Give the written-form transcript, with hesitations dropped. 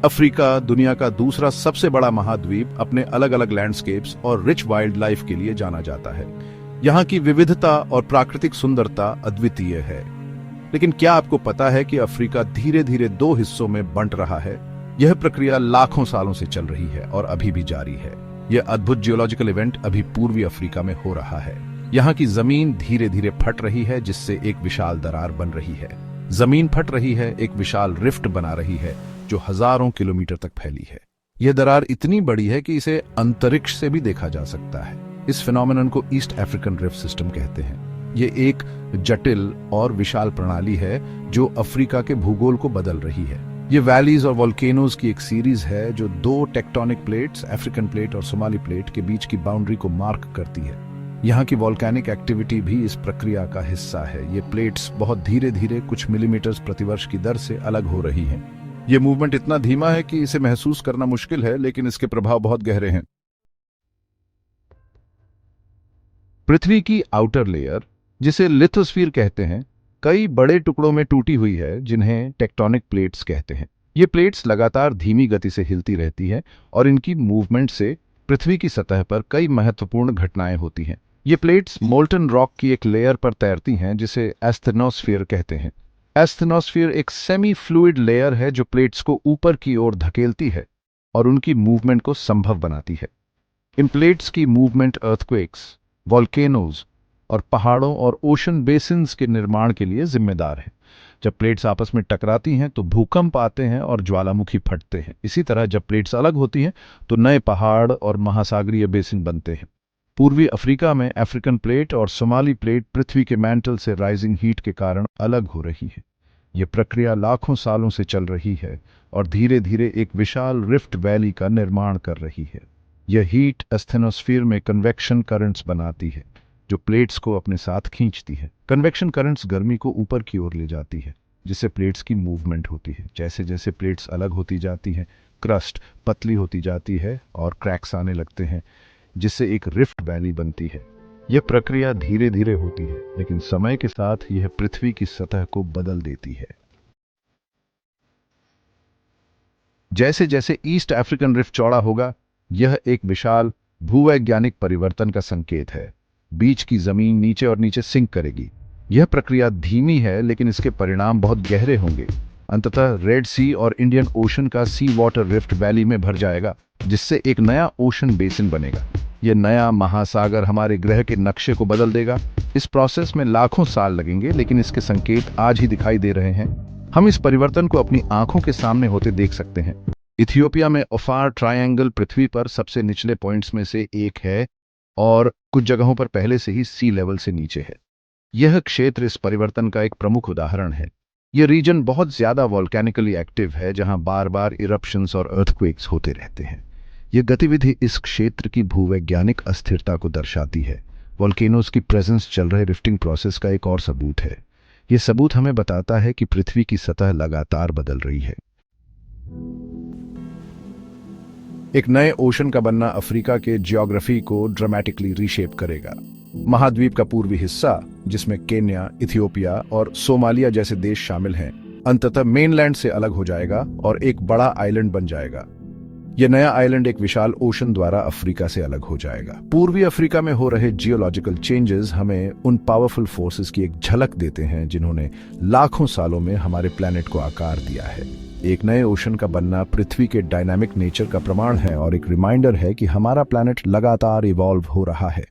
Africa दुनिया का दूसरा सबसे बड़ा महाद्वीप अपने अलग अलग लैंडस्केप्स और रिच वाइल्ड लाइफ के लिए जाना जाता है। यहाँ की विविधता और प्राकृतिक सुंदरता अद्वितीय है। लेकिन क्या आपको पता है कि अफ्रीका धीरे धीरे दो हिस्सों में बंट रहा है? यह प्रक्रिया लाखों सालों से चल रही है और अभी भी जारी है। यह अद्भुत जियोलॉजिकल इवेंट अभी पूर्वी अफ्रीका में हो रहा है। यहाँ की जमीन धीरे धीरे फट रही है, जिससे एक विशाल दरार बन रही है। जमीन फट रही है, एक विशाल रिफ्ट बना रही है जो हजारों किलोमीटर तक फैली है। यह दरार इतनी बड़ी है कि इसे अंतरिक्ष से भी देखा जा सकता है। इस फिनोमेनन को ईस्ट अफ्रीकन रिफ्ट सिस्टम कहते हैं। यह एक जटिल और विशाल प्रणाली है जो अफ्रीका के भूगोल को बदल रही है। ये वैलीज और वोल्केनोज की एक सीरीज है जो दो टेक्टोनिक प्लेट्स, अफ्रीकन प्लेट और सोमाली प्लेट के बीच की बाउंड्री को मार्क करती है। यहाँ की वोल्केनिक एक्टिविटी भी इस प्रक्रिया का हिस्सा है। ये प्लेट्स बहुत धीरे धीरे कुछ मिलीमीटर्स प्रतिवर्ष की दर से अलग हो रही हैं। ये मूवमेंट इतना धीमा है कि इसे महसूस करना मुश्किल है, लेकिन इसके प्रभाव बहुत गहरे हैं। पृथ्वी की आउटर लेयर, जिसे लिथोस्फीयर कहते हैं, कई बड़े टुकड़ों में टूटी हुई है, जिन्हें टेक्टोनिक प्लेट्स कहते हैं। ये प्लेट्स लगातार धीमी गति से हिलती रहती हैं और इनकी मूवमेंट से पृथ्वी की सतह पर कई महत्वपूर्ण घटनाएं होती हैं। ये प्लेट्स मोल्टन रॉक की एक लेयर पर तैरती हैं, जिसे एस्थेनोस्फीयर कहते हैं। एस्थेनोस्फीयर एक सेमी फ्लूइड लेयर है जो प्लेट्स को ऊपर की ओर धकेलती है और उनकी मूवमेंट को संभव बनाती है। इन प्लेट्स की मूवमेंट अर्थक्वेक्स, वोल्केनोज और पहाड़ों और ओशन बेसिन्स के निर्माण के लिए जिम्मेदार है। जब प्लेट्स आपस में टकराती हैं तो भूकंप आते हैं और ज्वालामुखी फटते हैं। इसी तरह जब प्लेट्स अलग होती हैं तो नए पहाड़ और महासागरीय बेसिन बनते हैं। पूर्वी अफ्रीका में अफ्रीकन प्लेट और सोमाली प्लेट पृथ्वी के मैंटल से राइजिंग हीट के कारण अलग हो रही है। यह प्रक्रिया लाखों सालों से चल रही है और धीरे धीरे एक विशाल रिफ्ट वैली का निर्माण कर रही है। यह हीट एस्थेनोस्फीयर में कन्वेक्शन करंट्स बनाती है जो प्लेट्स को अपने साथ खींचती है। कन्वेक्शन करंट्स गर्मी को ऊपर की ओर ले जाती है, जिससे प्लेट्स की मूवमेंट होती है। जैसे जैसे प्लेट्स अलग होती जाती हैं, क्रस्ट पतली होती जाती है और क्रैक्स आने लगते हैं, जिससे एक रिफ्ट वैली बनती है। यह प्रक्रिया धीरे धीरे होती है, लेकिन समय के साथ यह पृथ्वी की सतह को बदल देती है। जैसे जैसे ईस्ट अफ्रीकन रिफ्ट चौड़ा होगा, यह एक विशाल भूवैज्ञानिक परिवर्तन का संकेत है। बीच की जमीन नीचे और नीचे सिंक करेगी। यह प्रक्रिया धीमी है, लेकिन इसके परिणाम बहुत गहरे होंगे। अंततः रेड सी और इंडियन ओशन का सी वाटर रिफ्ट वैली में भर जाएगा, जिससे एक नया ओशन बेसिन बनेगा। यह नया महासागर हमारे ग्रह के नक्शे को बदल देगा। इस प्रोसेस में लाखों साल लगेंगे, लेकिन इसके संकेत आज ही दिखाई दे रहे हैं। हम इस परिवर्तन को अपनी आंखों के सामने होते देख सकते हैं। इथियोपिया में ओफार ट्रायंगल पृथ्वी पर सबसे निचले पॉइंट्स में से एक है और कुछ जगहों पर पहले से ही सी लेवल से नीचे है। यह क्षेत्र इस परिवर्तन का एक प्रमुख उदाहरण है। यह रीजन बहुत ज्यादा वोल्केनिकली एक्टिव है, जहां बार बार इरप्शंस और अर्थक्वेक्स होते रहते हैं। यह गतिविधि इस क्षेत्र की भूवैज्ञानिक अस्थिरता को दर्शाती है। वोल्केनोज की प्रेजेंस चल रहे रिफ्टिंग प्रोसेस का एक और सबूत है। यह सबूत हमें बताता है कि पृथ्वी की सतह लगातार बदल रही है। एक नए ओशन का बनना अफ्रीका के जियोग्राफी को ड्रामेटिकली रीशेप करेगा। महाद्वीप का पूर्वी हिस्सा, जिसमें केन्या, इथियोपिया और सोमालिया जैसे देश शामिल हैं, अंततः मेनलैंड से अलग हो जाएगा और एक बड़ा आइलैंड बन जाएगा। यह नया आइलैंड एक विशाल ओशन द्वारा अफ्रीका से अलग हो जाएगा। पूर्वी अफ्रीका में हो रहे जियोलॉजिकल चेंजेस हमें उन पावरफुल फोर्सेस की एक झलक देते हैं जिन्होंने लाखों सालों में हमारे प्लेनेट को आकार दिया है। एक नए ओशन का बनना पृथ्वी के डायनामिक नेचर का प्रमाण है और एक रिमाइंडर है कि हमारा प्लेनेट लगातार इवॉल्व हो रहा है।